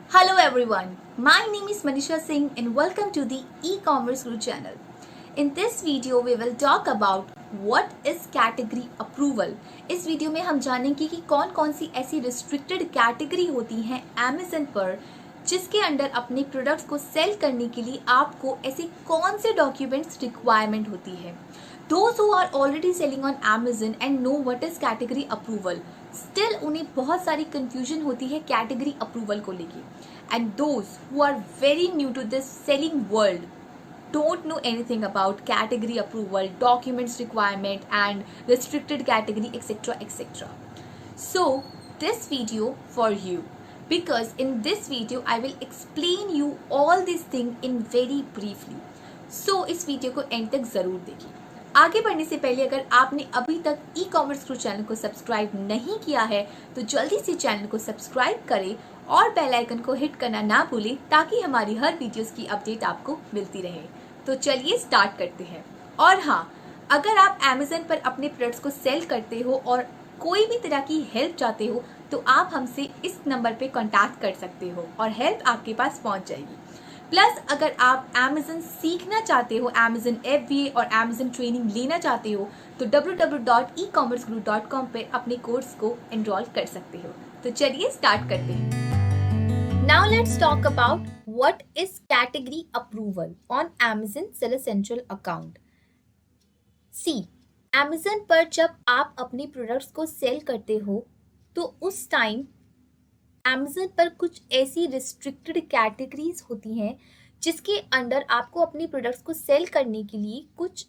Hello everyone, my name is Manisha Singh and welcome to the e-commerce guru channel. In this video we will talk about what is category approval. इस video में हम जानेंगे कि कौन कौन सी ऐसी restricted category होती हैं Amazon पर जिसके अंडर अपने प्रोडक्ट्स को सेल करने के लिए आपको ऐसे कौन से डॉक्यूमेंट्स रिक्वायरमेंट होती है. Those who are already selling on Amazon and know what is category approval, still उन्हें बहुत सारी confusion होती है category approval को लेके. And those who are very new to this selling world don't know anything about category approval, documents requirement and restricted category, etc. etc. So this video for you, because in this video I will explain you all these things in very briefly. So इस video को and तक जरूर देखिए. आगे बढ़ने से पहले अगर आपने अभी तक ई कॉमर्स गुरु चैनल को सब्सक्राइब नहीं किया है तो जल्दी से चैनल को सब्सक्राइब करें और बेल आइकन को हिट करना ना भूलें ताकि हमारी हर वीडियोस की अपडेट आपको मिलती रहे. तो चलिए स्टार्ट करते हैं. और हाँ, अगर आप Amazon पर अपने प्रोडक्ट्स को सेल करते हो और कोई भी तरह की हेल्प चाहते हो तो आप हमसे इस नंबर पे कांटेक्ट कर सकते हो और हेल्प आपके पास पहुंच जाएगी. प्लस अगर आप Amazon सीखना चाहते हो, Amazon FBA और Amazon ट्रेनिंग लेना चाहते हो तो www.ecommerceguru.com पे अपने कोर्स को एनरोल कर सकते हो. तो चलिए स्टार्ट करते हैं. Now let's talk about what is category approval on Amazon Seller Central account. See, Amazon पर जब आप अपने प्रोडक्ट्स को सेल करते हो तो उस टाइम Amazon पर कुछ ऐसी रिस्ट्रिक्टेड कैटेगरीज होती हैं जिसके अंडर आपको अपने प्रोडक्ट्स को सेल करने के लिए कुछ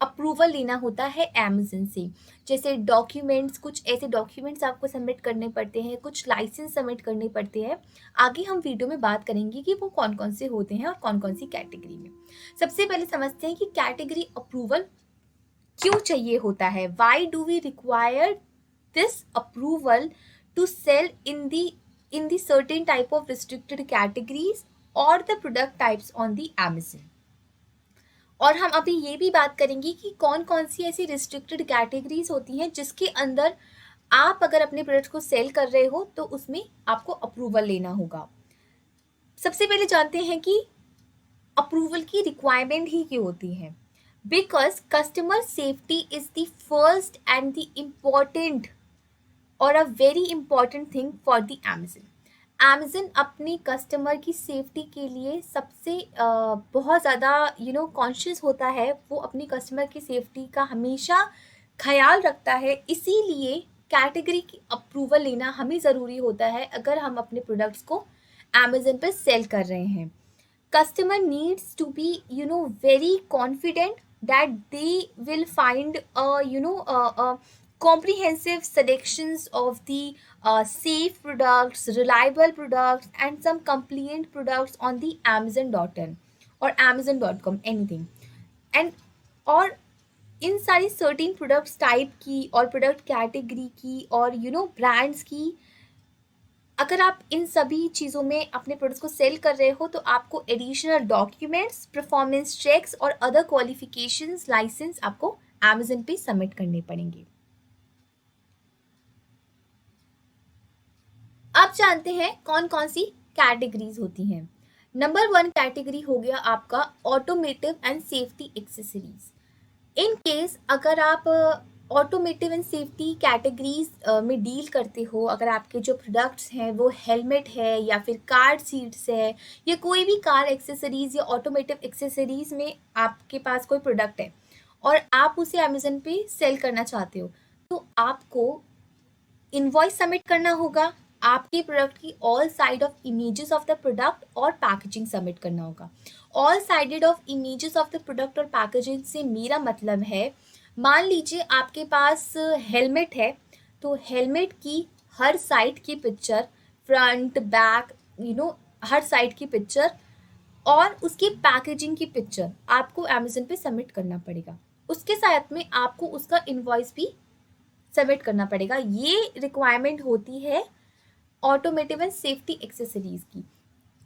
अप्रूवल लेना होता है Amazon से. जैसे डॉक्यूमेंट्स, कुछ ऐसे डॉक्यूमेंट्स आपको सबमिट करने पड़ते हैं, कुछ लाइसेंस सबमिट करने पड़ते हैं. आगे हम वीडियो में बात करेंगे कि वो कौन कौन से होते हैं और कौन कौन सी कैटेगरी में. सबसे पहले समझते हैं कि कैटेगरी अप्रूवल क्यों चाहिए होता है. Why do we require this approval to sell in the certain type of restricted categories or the product types on the Amazon. और हम अभी ये भी बात करेंगे कि कौन कौन सी ऐसी रिस्ट्रिक्टेड कैटेगरीज होती हैं जिसके अंदर आप अगर अपने प्रोडक्ट को सेल कर रहे हो तो उसमें आपको अप्रूवल लेना होगा. सबसे पहले जानते हैं कि अप्रूवल की रिक्वायरमेंट ही क्यों होती है. Because customer safety is the first and the important और a very important thing for the Amazon. Amazon अपनी कस्टमर की सेफ्टी के लिए सबसे बहुत ज़्यादा कॉन्शियस होता है. वो अपनी कस्टमर की सेफ्टी का हमेशा ख्याल रखता है. इसीलिए कैटेगरी की अप्रूवल लेना हमें ज़रूरी होता है अगर हम अपने प्रोडक्ट्स को Amazon पर सेल कर रहे हैं. Customer needs to be very confident that they will find comprehensive selections of the safe products, reliable products and some compliant products on the Amazon.in or Amazon.com, anything. And और इन सारी certain products type की और product category की और brands की अगर आप इन सभी चीज़ों में अपने प्रोडक्ट्स को सेल कर रहे हो तो आपको एडिशनल डॉक्यूमेंट्स, परफॉर्मेंस चेक्स और अदर क्वालिफिकेशंस, लाइसेंस आपको Amazon पे सबमिट करने पड़ेंगे. अब जानते हैं कौन कौन सी कैटेगरीज होती हैं. नंबर 1 कैटेगरी हो गया आपका automotive and safety accessories. In case अगर आप ऑटोमेटिव एंड सेफ्टी कैटेगरीज में डील करते हो, अगर आपके जो प्रोडक्ट्स हैं वो हेलमेट है या फिर कार सीट्स है या कोई भी कार एक्सेसरीज या ऑटोमेटिव एक्सेसरीज में आपके पास कोई प्रोडक्ट है और आप उसे Amazon पे सेल करना चाहते हो तो आपको इनवॉइस सबमिट करना होगा. आपके प्रोडक्ट की all side of images of the product और पैकेजिंग सबमिट करना होगा. All sided of images of the product और पैकेजिंग से मेरा मतलब है, मान लीजिए आपके पास हेलमेट है तो हेलमेट की हर साइड की पिक्चर, फ्रंट बैक हर साइड की पिक्चर और उसकी पैकेजिंग की पिक्चर आपको Amazon पे सबमिट करना पड़ेगा. उसके साथ में आपको उसका इनवॉइस भी सबमिट करना पड़ेगा. ये रिक्वायरमेंट होती है ऑटोमेटिव एंड सेफ्टी एक्सेसरीज की.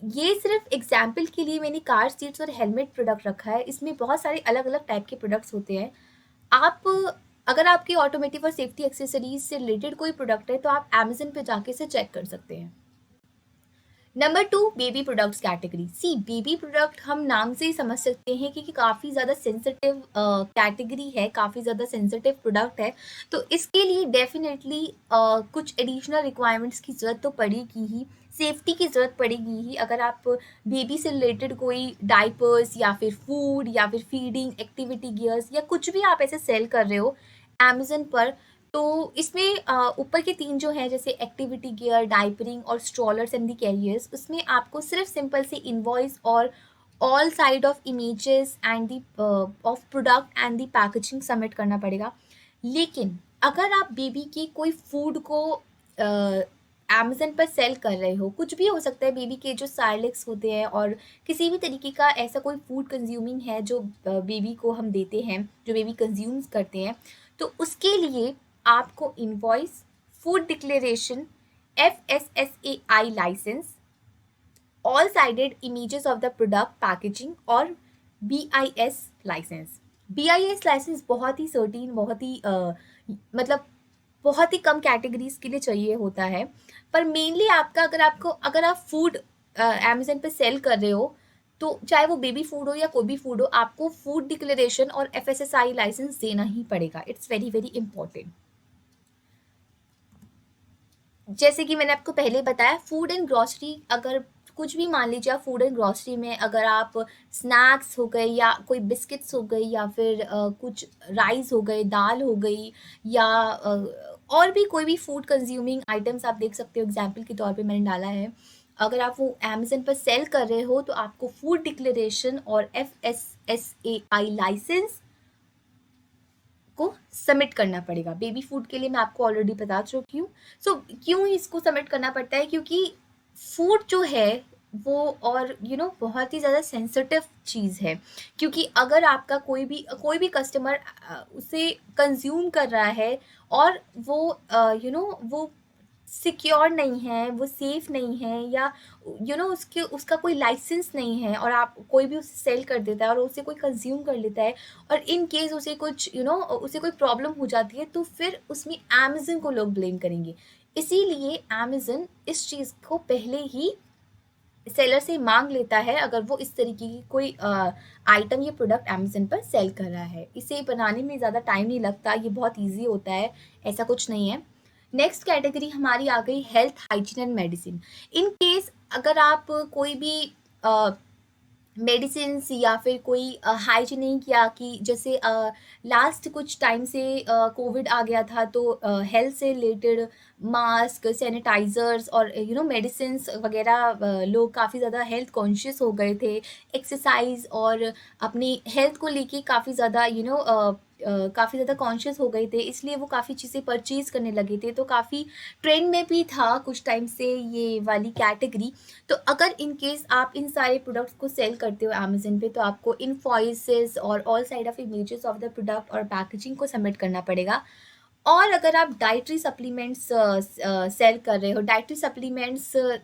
ये सिर्फ एग्जाम्पल के लिए मैंने कार सीट्स और हेलमेट प्रोडक्ट रखा है. इसमें बहुत सारे अलग अलग टाइप के प्रोडक्ट्स होते हैं. आप अगर आपके ऑटोमेटिव और सेफ्टी एक्सेसरीज से रिलेटेड कोई प्रोडक्ट है तो आप Amazon पे जाके इसे चेक कर सकते हैं. Number 2, baby products category. See baby product हम नाम से ही समझ सकते हैं कि काफ़ी ज़्यादा सेंसिटिव कैटेगरी है, काफ़ी ज़्यादा सेंसिटिव प्रोडक्ट है। तो इसके लिए डेफिनेटली कुछ एडिशनल रिक्वायरमेंट्स की ज़रूरत तो पड़ेगी ही, सेफ्टी की ज़रूरत पड़ेगी ही। अगर आप बेबी से रिलेटेड कोई डाइपर्स या फिर फूड या फिर फीडिंग एक्टिविटी गियर्स या कुछ भी आप ऐसे सेल कर रहे हो अमेजन पर, तो इसमें ऊपर के 3 जो हैं जैसे एक्टिविटी गियर, डायपरिंग और स्ट्रॉलर्स एंड द कैरियर्स, उसमें आपको सिर्फ सिंपल से इनवॉइस और all side of images and the of product and the packaging submit करना पड़ेगा। लेकिन अगर आप बेबी की कोई फूड को अमेजन पर सेल कर रहे हो, कुछ भी हो सकता है, बेबी के जो साइलेक्स होते हैं और किसी भी तरीके का ऐसा कोई फूड कंज्यूमिंग है जो बेबी को हम देते हैं, जो बेबी कंज्यूम्स करते हैं, तो उसके लिए आपको invoice, food declaration, FSSAI licence, all sided images of the product packaging और BIS लाइसेंस। BIS लाइसेंस बहुत ही सर्टीन, बहुत ही मतलब बहुत ही कम कैटेगरीज के लिए चाहिए होता है। पर मेनली आपका अगर आप फूड अमेजन पे सेल कर रहे हो, तो चाहे वो बेबी फूड हो या कोई भी फूड हो, आपको फूड डिक्लेरेशन और FSSAI लाइसेंस देना ही पड़ेगा। It's very very important. जैसे कि मैंने आपको पहले बताया, फूड एंड ग्रॉसरी, अगर कुछ भी मान लीजिए आप फूड एंड ग्रॉसरी में अगर आप स्नैक्स हो गए या कोई बिस्किट्स हो गई या फिर कुछ राइस हो गए, दाल हो गई, या और भी कोई भी फूड कंज्यूमिंग आइटम्स आप देख सकते हो, एग्जाम्पल के तौर पे मैंने डाला है। अगर आप वो अमेजन पर सेल कर रहे हो तो आपको फूड डिक्लेरेशन और FSSAI लाइसेंस को सबमिट करना पड़ेगा। बेबी फूड के लिए मैं आपको ऑलरेडी बता चुकी हूँ। सो क्यों इसको सबमिट करना पड़ता है? क्योंकि फूड जो है वो और बहुत ही ज़्यादा सेंसिटिव चीज़ है। क्योंकि अगर आपका कोई भी कस्टमर उसे कंज्यूम कर रहा है और वो वो सिक्योर नहीं है, वो सेफ नहीं है, या उसके उसका कोई लाइसेंस नहीं है, और आप कोई भी उसे सेल कर देता है और उसे कोई कंज्यूम कर लेता है, और इन केस उसे कुछ उसे कोई प्रॉब्लम हो जाती है, तो फिर उसमें अमेजन को लोग ब्लेम करेंगे। इसीलिए अमेजन इस चीज़ को पहले ही सेलर से मांग लेता है अगर वो इस तरीके की कोई आइटम या प्रोडक्ट अमेजन पर सेल कर रहा है। इसे बनाने में ज़्यादा टाइम नहीं लगता, ये बहुत ईजी होता है, ऐसा कुछ नहीं है। नेक्स्ट कैटेगरी हमारी आ गई health, hygiene and medicine. In case अगर आप कोई भी मेडिसिन या फिर कोई हाइजीनिक, या कि जैसे लास्ट कुछ टाइम से कोविड आ गया था, तो हेल्थ से रिलेटेड मास्क, सैनिटाइजर्स और मेडिसिन्स वगैरह, लोग काफ़ी ज़्यादा हेल्थ कॉन्शियस हो गए थे। एक्सरसाइज और अपनी हेल्थ को लेके काफ़ी ज़्यादा काफ़ी ज़्यादा कॉन्शियस हो गए थे, इसलिए वो काफ़ी चीज़ें परचेज़ करने लगे थे। तो काफ़ी ट्रेंड में भी था कुछ टाइम से ये वाली कैटेगरी। तो अगर इन केस आप इन सारे प्रोडक्ट्स को सेल करते हो अमेजन पे, तो आपको इनवॉइसेस और all side of images of the product और पैकेजिंग को सबमिट करना पड़ेगा। और अगर आप डाइटरी सप्लीमेंट्स सेल कर रहे हो,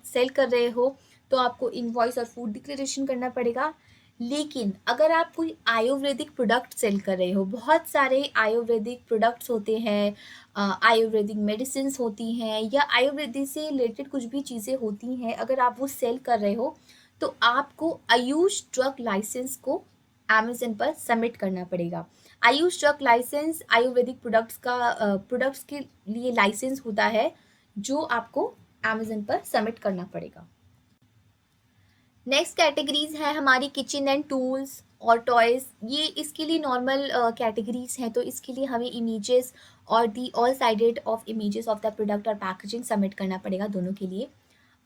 सेल कर रहे हो, तो आपको इनवॉइस और फूड डिक्लेरेशन करना पड़ेगा। लेकिन अगर आप कोई आयुर्वेदिक प्रोडक्ट सेल कर रहे हो, बहुत सारे आयुर्वेदिक प्रोडक्ट्स होते हैं, आयुर्वेदिक मेडिसिन्स होती हैं, या आयुर्वेदिक से रिलेटेड कुछ भी चीज़ें होती हैं, अगर आप वो सेल कर रहे हो, तो आपको आयुष ड्रग लाइसेंस को अमेजन पर सबमिट करना पड़ेगा। Ayush drug licence ayurvedic products के लिए लाइसेंस होता है, जो आपको अमेजन पर सबमिट करना पड़ेगा। नेक्स्ट कैटेगरीज है हमारी किचन एंड टूल्स और टॉयज। ये इसके लिए नॉर्मल कैटेगरीज हैं, तो इसके लिए हमें इमेजेस और the all sided of images of the product और पैकेजिंग सबमिट करना पड़ेगा दोनों के लिए।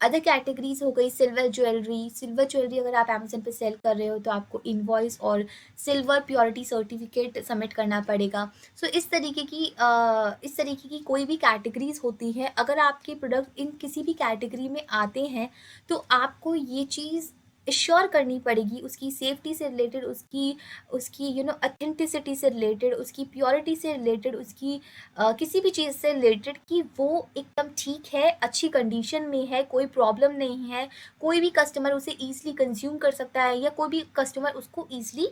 अदर कैटेगरीज हो गई सिल्वर ज्वेलरी अगर आप अमेजन पे सेल कर रहे हो, तो आपको इनवॉइस और सिल्वर प्योरिटी सर्टिफिकेट सबमिट करना पड़ेगा। सो इस तरीके की कोई भी कैटेगरीज होती हैं। अगर आपके प्रोडक्ट इन किसी भी कैटेगरी में आते हैं, तो आपको ये चीज़ एश्योर करनी पड़ेगी उसकी सेफ्टी से रिलेटेड, उसकी उसकी ऑथेंटिसिटी से रिलेटेड, उसकी प्योरिटी से रिलेटेड, उसकी किसी भी चीज़ से रिलेटेड, कि वो एकदम ठीक है, अच्छी कंडीशन में है, कोई प्रॉब्लम नहीं है, कोई भी कस्टमर उसे ईजिली कंज्यूम कर सकता है, या कोई भी कस्टमर उसको ईजिली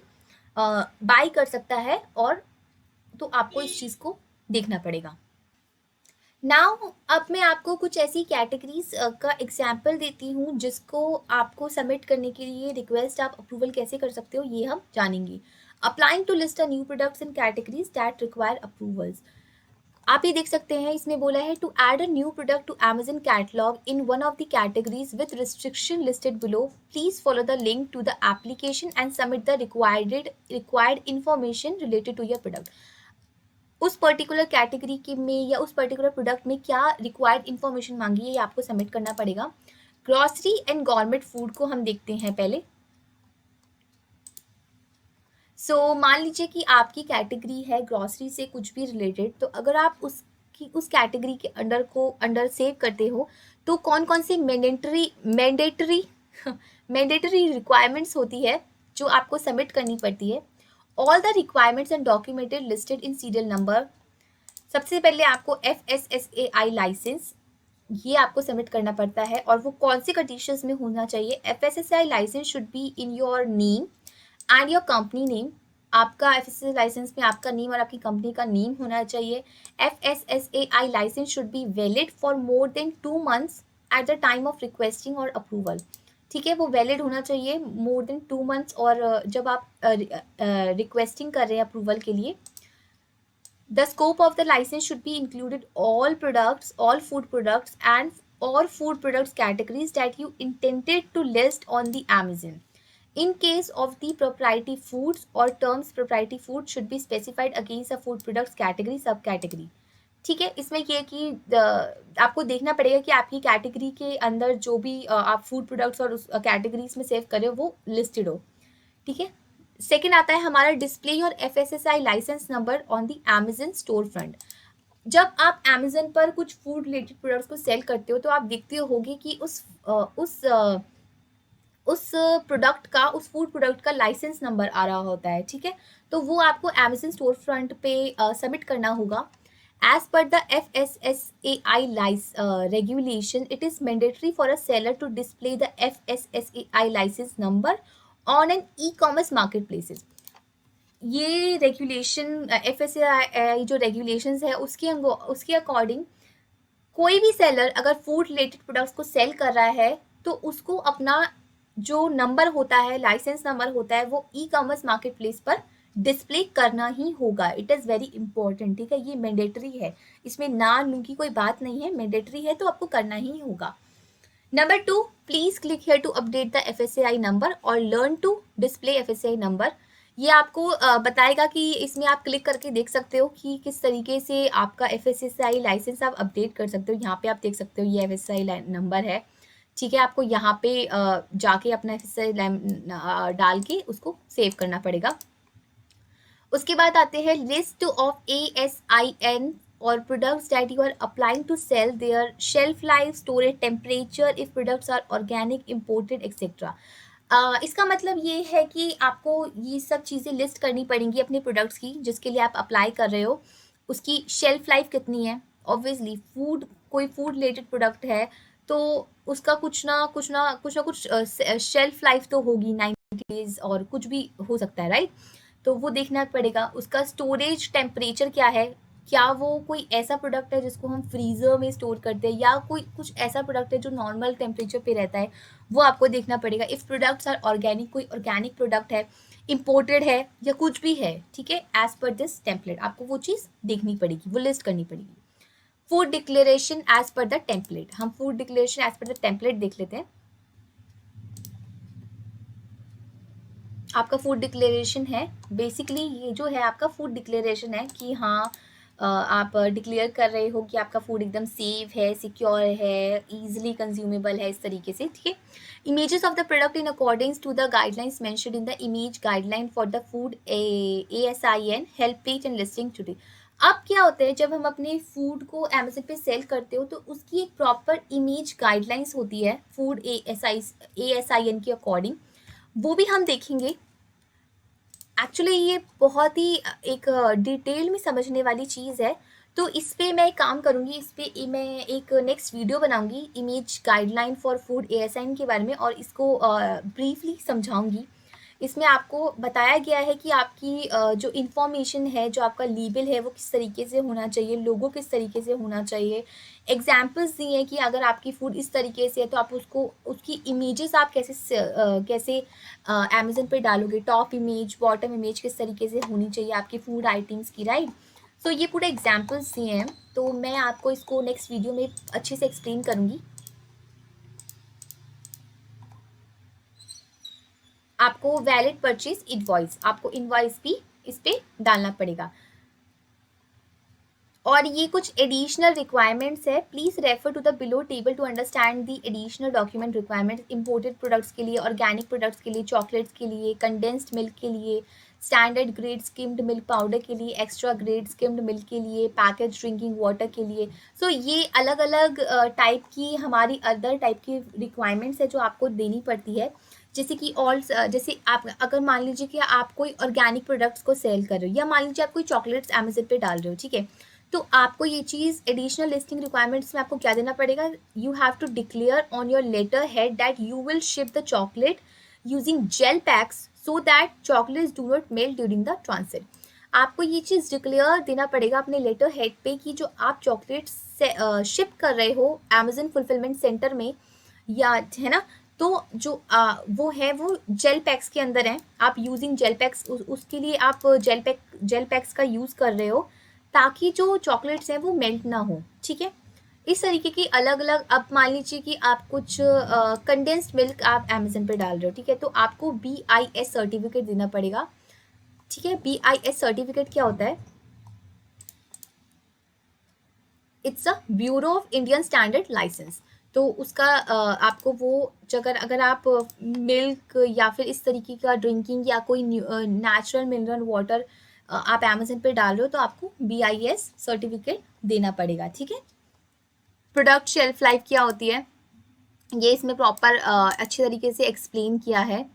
बाय कर सकता है। और तो आपको इस चीज़ को देखना पड़ेगा। नाउ अब मैं आपको कुछ ऐसी कैटेगरीज का एग्जाम्पल देती हूँ जिसको आपको सबमिट करने के लिए रिक्वेस्ट आप अप्रूवल कैसे कर सकते हो ये हम जानेंगे। Applying to list a new products in categories that require approvals. आप ये देख सकते हैं इसमें बोला है to add a new product to Amazon catalogue in one of the categories with restriction listed below, please follow the link to the application and submit the required information related to your product. उस particular category के में या उस particular product में क्या required information मांगी है ये आपको सबमिट करना पड़ेगा। ग्रॉसरी एंड गवर्नमेंट फूड को हम देखते हैं पहले। मान लीजिए कि आपकी कैटेगरी है ग्रॉसरी से कुछ भी रिलेटेड, तो अगर आप उस कैटेगरी के अंडर सेव करते हो तो कौन कौन सी मैंडेटरी मैंडेटरी रिक्वायरमेंट्स होती है जो आपको सबमिट करनी पड़ती है। All the requirements and documented listed in serial number. सबसे पहले आपको FSSAI लाइसेंस ये आपको सबमिट करना पड़ता है और वो कौन सी कंडीशंस में होना चाहिए। FSSAI licence should be in your name and your company name. आपका FSSAI लाइसेंस में आपका नेम और आपकी कंपनी का नेम होना चाहिए। FSSAI licence should be valid for more than 2 months at the time of requesting और अप्रूवल। ठीक है, वो वैलिड होना चाहिए मोर देन 2 months और जब आप रिक्वेस्टिंग कर रहे हैं अप्रूवल के लिए। The scope of the license should be included all food products and or food products categories that you intended to list on the Amazon. In case of the proprietary foods or terms, proprietary food should be specified against a food products category subcategory. ठीक है, इसमें ये कि आपको देखना पड़ेगा कि आपकी कैटेगरी के अंदर जो भी आप फूड प्रोडक्ट्स और उस कैटेगरीज में सेव कर रहे हो वो लिस्टेड हो। ठीक है, सेकेंड आता है हमारा डिस्प्ले और FSSAI licence number on the Amazon store front. जब आप Amazon पर कुछ फूड रिलेटेड प्रोडक्ट्स को सेल करते हो तो आप देखते होगे कि उस प्रोडक्ट का उस फूड प्रोडक्ट का लाइसेंस नंबर आ रहा होता है। ठीक है, तो वो आपको Amazon स्टोर फ्रंट पे सबमिट करना होगा। As per the FSSAI regulation, it is mandatory for a seller to display the FSSAI license number on an e-commerce marketplaces. ये रेगुलेशन FSSAI जो रेगुलेशंस है उसके अकॉर्डिंग कोई भी सेलर अगर फूड रिलेटेड प्रोडक्ट्स को सेल कर रहा है तो उसको अपना जो नंबर होता है, लाइसेंस नंबर होता है, वो ई-कॉमर्स मार्केट प्लेस पर डिस्प्ले करना ही होगा। It is very important. ठीक है, ये मैंडेटरी है, इसमें ना नु की कोई बात नहीं है, मैंडेटरी है तो आपको करना ही होगा। Number 2, please click here to update the FSSAI number और learn to display FSSAI number. ये आपको बताएगा कि इसमें आप क्लिक करके देख सकते हो कि किस तरीके से आपका FSSAI लाइसेंस आप अपडेट कर सकते हो। यहाँ पे आप देख सकते हो ये FSSAI नंबर है। ठीक है, आपको यहाँ पे जाके अपना FSSAI डाल के उसको सेव करना पड़ेगा। उसके बाद आते हैं list of ASIN or products that you are applying to sell, their shelf life, storage temperature, if products are organic, imported, etc. इसका मतलब ये है कि आपको ये सब चीज़ें लिस्ट करनी पड़ेंगी अपने प्रोडक्ट्स की जिसके लिए आप अप्लाई कर रहे हो। उसकी शेल्फ लाइफ कितनी है। ऑब्वियसली कोई फूड रिलेटेड प्रोडक्ट है तो उसका कुछ ना कुछ शेल्फ लाइफ तो होगी 90 days और कुछ भी हो सकता है, राइट। तो वो देखना पड़ेगा। उसका स्टोरेज टेम्परेचर क्या है, क्या वो कोई ऐसा प्रोडक्ट है जिसको हम फ्रीज़र में स्टोर करते हैं या कोई कुछ ऐसा प्रोडक्ट है जो नॉर्मल टेम्परेचर पे रहता है, वो आपको देखना पड़ेगा। इफ़ प्रोडक्ट्स आर ऑर्गेनिक, कोई ऑर्गेनिक प्रोडक्ट है, इम्पोर्टेड है या कुछ भी है, ठीक है, एज पर दिस टेम्पलेट आपको वो चीज़ देखनी पड़ेगी, वो लिस्ट करनी पड़ेगी। Food declaration as per the template, हम food declaration as per the template देख लेते हैं। आपका फूड डिक्लेरेशन है, बेसिकली ये जो है आपका फूड डिक्लेरेशन है कि हाँ आप डिक्लेयर कर रहे हो कि आपका फूड एकदम सेफ है, सिक्योर है, ईजिली कंज्यूमेबल है, इस तरीके से। ठीक है, images of the product in accordings to the guidelines mentioned in the image guideline for the food ASIN help page and listing today. अब क्या होता है जब हम अपने फूड को अमेज़न पे सेल करते हो तो उसकी एक प्रॉपर इमेज गाइडलाइंस होती है फूड ASIN के अकॉर्डिंग, वो भी हम देखेंगे। एक्चुअली ये बहुत ही एक डिटेल में समझने वाली चीज़ है, तो इस पे मैं एक काम करूँगी, इस पे मैं एक नेक्स्ट वीडियो बनाऊँगी image guideline for food ASIN के बारे में और इसको ब्रीफली समझाऊँगी। इसमें आपको बताया गया है कि आपकी जो इन्फॉर्मेशन है, जो आपका लेबल है, वो किस तरीके से होना चाहिए, लोगो किस तरीके से होना चाहिए। एग्जाम्पल्स दिए हैं कि अगर आपकी फूड इस तरीके से है तो आप उसको उसकी इमेजेस आप कैसे अमेजन पे डालोगे, टॉप इमेज, बॉटम इमेज किस तरीके से होनी चाहिए आपकी फूड आइटम्स की, राइट। सो ये पूरे एग्जाम्पल्स दिए हैं, तो मैं आपको इसको नेक्स्ट वीडियो में अच्छे से एक्सप्लेन करूँगी। आपको वैलिड परचेज इनवॉइस, आपको इनवॉइस भी इस पे डालना पड़ेगा। और ये कुछ एडिशनल रिक्वायरमेंट्स है, please refer to the below table to understand the additional document requirements. Imported products के लिए, ऑर्गेनिक प्रोडक्ट्स के लिए, चॉकलेट्स के लिए, कंडेंस्ड मिल्क के लिए, standard grade skimmed milk powder के लिए, एक्स्ट्रा ग्रेड स्किम्ड मिल्क के लिए, पैकेज ड्रिंकिंग वाटर के लिए। सो ये अलग अलग टाइप की हमारी अदर टाइप की रिक्वायरमेंट्स है जो आपको देनी पड़ती है। जैसे कि जैसे आप अगर मान लीजिए कि आप कोई ऑर्गेनिक प्रोडक्ट्स को सेल कर रहे हो, या मान लीजिए आप कोई चॉकलेट्स अमेज़न पे डाल रहे हो, ठीक है, तो आपको ये चीज़ एडिशनल लिस्टिंग रिक्वायरमेंट्स में आपको क्या देना पड़ेगा, you have to declare on your letter head that you will ship the chocolate using gel packs so that chocolates do not melt during the transit. आपको ये चीज़ डिक्लेयर देना पड़ेगा अपने लेटर हेड पे कि जो आप चॉकलेट शिप कर रहे हो अमेजन फुलफिलमेंट सेंटर में, या है ना, तो जो वो है वो जेल पैक्स के अंदर है, आप यूजिंग जेल पैक्स, उसके लिए आप जेल पैक्स का यूज़ कर रहे हो ताकि जो चॉकलेट्स हैं वो मेल्ट ना हो, ठीक है। इस तरीके की अलग अलग, अब मान लीजिए कि आप कुछ कंडेंस्ड मिल्क आप अमेजन पे डाल रहे हो, ठीक है, तो आपको BIS सर्टिफिकेट देना पड़ेगा, ठीक है। BIS सर्टिफिकेट क्या होता है, it's a bureau of Indian standard licence. तो उसका आपको वो जगह, अगर आप मिल्क या फिर इस तरीके का ड्रिंकिंग या कोई नेचुरल मिनरल वाटर आप अमेजन पे डाल रहे हो तो आपको BIS सर्टिफिकेट देना पड़ेगा, ठीक है। प्रोडक्ट शेल्फ लाइफ क्या होती है, ये इसमें प्रॉपर अच्छे तरीके से एक्सप्लेन किया है,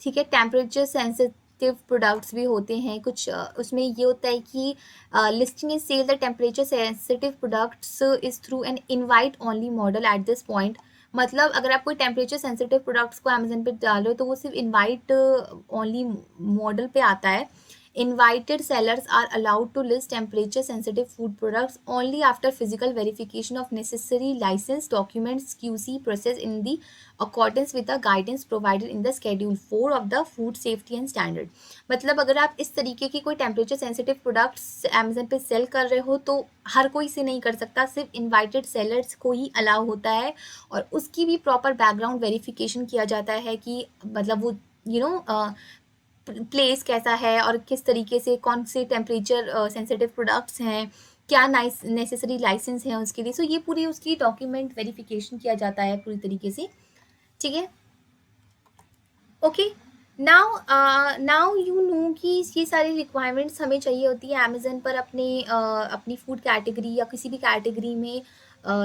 ठीक है। टेम्परेचर सेंसिटिव प्रोडक्ट्स भी होते हैं कुछ, उसमें ये होता है कि listing and sell the temperature sensitive products is through an invite only model at this point. मतलब अगर आप कोई टेम्परेचर सेंसिटिव प्रोडक्ट्स को अमेजन पे डालो तो वो सिर्फ इनवाइट ओनली मॉडल पे आता है। Invited sellers are allowed to list temperature sensitive food products only after physical verification of necessary license documents QC process in the accordance with the guidance provided in the schedule 4 of the food safety and standard। मतलब अगर आप इस तरीके की कोई temperature sensitive products Amazon पे cell कर रहे हो तो हर कोई से नहीं कर सकता, सिर्फ इनवाइटेड सेलर्स को ही अलाउ होता है, और उसकी भी प्रॉपर बैकग्राउंड वेरिफिकेशन किया जाता है कि मतलब वो प्लेस कैसा है और किस तरीके से कौन से टेम्परेचर सेंसिटिव प्रोडक्ट्स हैं, क्या नेसेसरी लाइसेंस है उसके लिए। सो ये पूरी उसकी डॉक्यूमेंट वेरिफिकेशन किया जाता है पूरी तरीके से, ठीक है। ओके, नाउ यू नो कि ये सारी रिक्वायरमेंट्स हमें चाहिए होती है अमेजन पर अपनी फूड कैटेगरी या किसी भी कैटेगरी में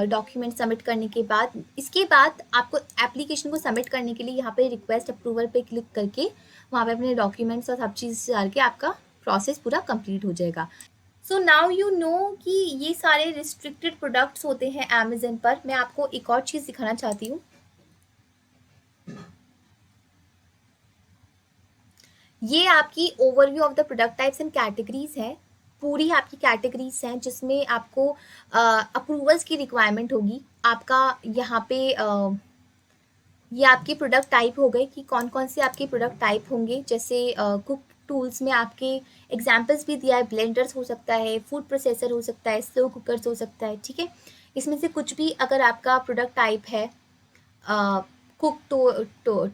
डॉक्यूमेंट सबमिट करने के बाद। इसके बाद आपको एप्लीकेशन को सबमिट करने के लिए यहाँ पे रिक्वेस्ट अप्रूवल पे क्लिक करके वहाँ पे अपने डॉक्यूमेंट्स और सब चीज़ डाल के आपका प्रोसेस पूरा कंप्लीट हो जाएगा। सो नाउ यू नो कि ये सारे रिस्ट्रिक्टेड प्रोडक्ट्स होते हैं अमेजन पर। मैं आपको एक और चीज़ दिखाना चाहती हूँ, ये आपकी overview of the product types and categories है, पूरी आपकी कैटेगरीज हैं जिसमें आपको अप्रूवल्स की रिक्वायरमेंट होगी। आपका यहाँ पे ये आपके प्रोडक्ट टाइप हो गए कि कौन कौन से आपके प्रोडक्ट टाइप होंगे। जैसे कुक टूल्स में आपके एग्जाम्पल्स भी दिया है, ब्लेंडर्स हो सकता है, फूड प्रोसेसर हो सकता है, स्लो कुकर्स हो सकता है, ठीक है। इसमें से कुछ भी अगर आपका प्रोडक्ट टाइप है, cook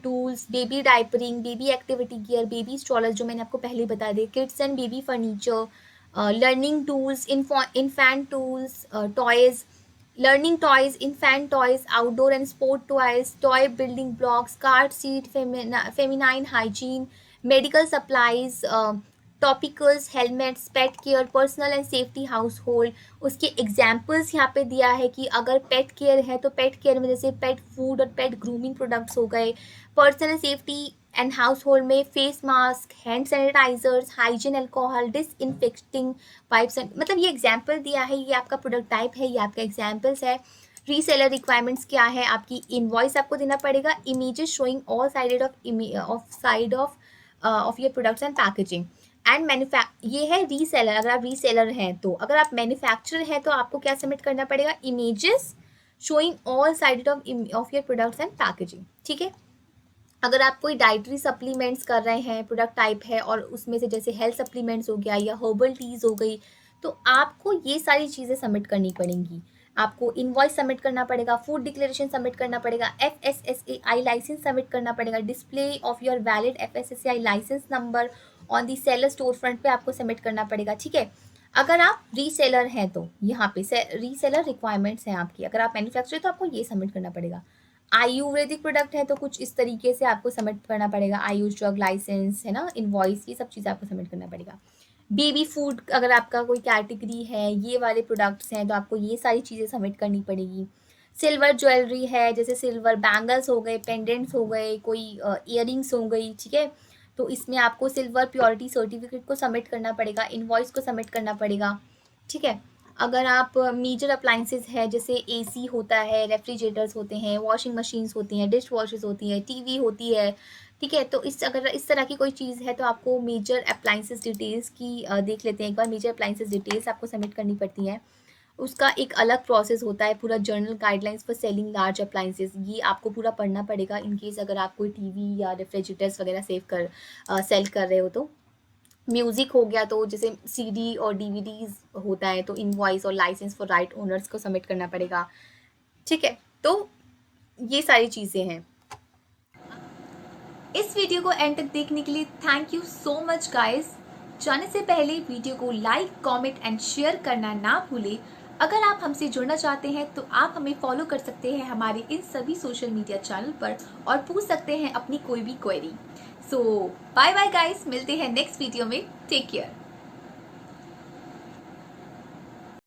tools, baby diapering, baby activity gear, baby stroller जो मैंने आपको पहले बता दिए, kids and baby furniture, learning tools, infant tools, toys, learning toys, infant toys, outdoor and sport toys, toy building blocks, car seat, feminine hygiene, medical supplies, topicals, helmets, pet care, personal and safety household। उसके examples यहाँ पे दिया है कि अगर pet care है तो pet care में जैसे पेट फूड और पेट ग्रूमिंग प्रोडक्ट्स हो गए। Personal safety and household में face mask, hand sanitizers, hygiene alcohol, disinfecting wipes, मतलब ये एग्जाम्पल दिया है, ये आपका प्रोडक्ट टाइप है, ये आपका एग्जाम्पल्स है। रीसेलर रिक्वायरमेंट्स क्या है, आपकी इनवॉइस आपको देना पड़ेगा, images showing all side of of your products and packaging and ये है रीसेलर। अगर आप रीसेलर हैं तो, अगर आप मैन्युफैक्चरर हैं तो आपको क्या सबमिट करना पड़ेगा, images showing all sided of your products and packaging. ठीक है, अगर आप कोई डाइटरी सप्लीमेंट्स कर रहे हैं, प्रोडक्ट टाइप है और उसमें से जैसे हेल्थ सप्लीमेंट्स हो गया या हर्बल टीज हो गई, तो आपको ये सारी चीज़ें सबमिट करनी पड़ेंगी। आपको इनवॉइस सबमिट करना पड़ेगा, फूड डिक्लेरेशन सबमिट करना पड़ेगा, FSSAI लाइसेंस सबमिट करना पड़ेगा, display of your valid FSSAI licence number on the seller store front पे आपको सबमिट करना पड़ेगा। ठीक है, अगर आप रीसेलर हैं तो यहाँ पे रीसेलर रिक्वायरमेंट्स हैं आपकी। अगर आप मैन्युफैक्चरर तो आपको ये सबमिट करना पड़ेगा। आयुर्वेदिक प्रोडक्ट है तो कुछ इस तरीके से आपको सबमिट करना पड़ेगा, आयुष ड्रग लाइसेंस है ना, इनवॉइस, ये सब चीज़ें आपको सबमिट करना पड़ेगा। बेबी फूड अगर आपका कोई कैटेगरी है, ये वाले प्रोडक्ट्स हैं तो आपको ये सारी चीज़ें सबमिट करनी पड़ेगी। सिल्वर ज्वेलरी है, जैसे सिल्वर बैंगल्स हो गए, पेंडेंट्स हो गए, कोई इयरिंग्स हो गई, ठीक है, तो इसमें आपको सिल्वर प्योरिटी सर्टिफिकेट को सबमिट करना पड़ेगा, इनवॉइस को सबमिट करना पड़ेगा। ठीक है, अगर आप मेजर अप्लाइंसेस है, जैसे AC होता है, रेफ्रिजरेटर्स होते हैं, वॉशिंग मशीन्स होती हैं, डिश वॉशेस होती हैं, TV होती है, ठीक है, तो अगर इस तरह की कोई चीज़ है तो आपको मेजर अप्लाइंसेस डिटेल्स की देख लेते हैं एक बार। मेजर अप्लाइंसेस डिटेल्स आपको सबमिट करनी पड़ती हैं, उसका एक अलग प्रोसेस होता है, पूरा journal guidelines for selling large appliances, ये आपको पूरा पढ़ना पड़ेगा इन केस अगर आप कोई TV या रेफ्रिजरेटर्स वगैरह सेल कर रहे हो तो। म्यूज़िक हो गया तो जैसे CD और DVDs होता है तो इनवॉइस और लाइसेंस फॉर राइट ओनर्स को सबमिट करना पड़ेगा। ठीक है, तो ये सारी चीज़ें हैं। इस वीडियो को एंड तक देखने के लिए thank you so much guys. जाने से पहले वीडियो को लाइक, कमेंट एंड शेयर करना ना भूलें। अगर आप हमसे जुड़ना चाहते हैं तो आप हमें फॉलो कर सकते हैं हमारे इन सभी सोशल मीडिया चैनल पर और पूछ सकते हैं अपनी कोई भी query. So bye bye guys, मिलते हैं नेक्स्ट वीडियो में। Take care.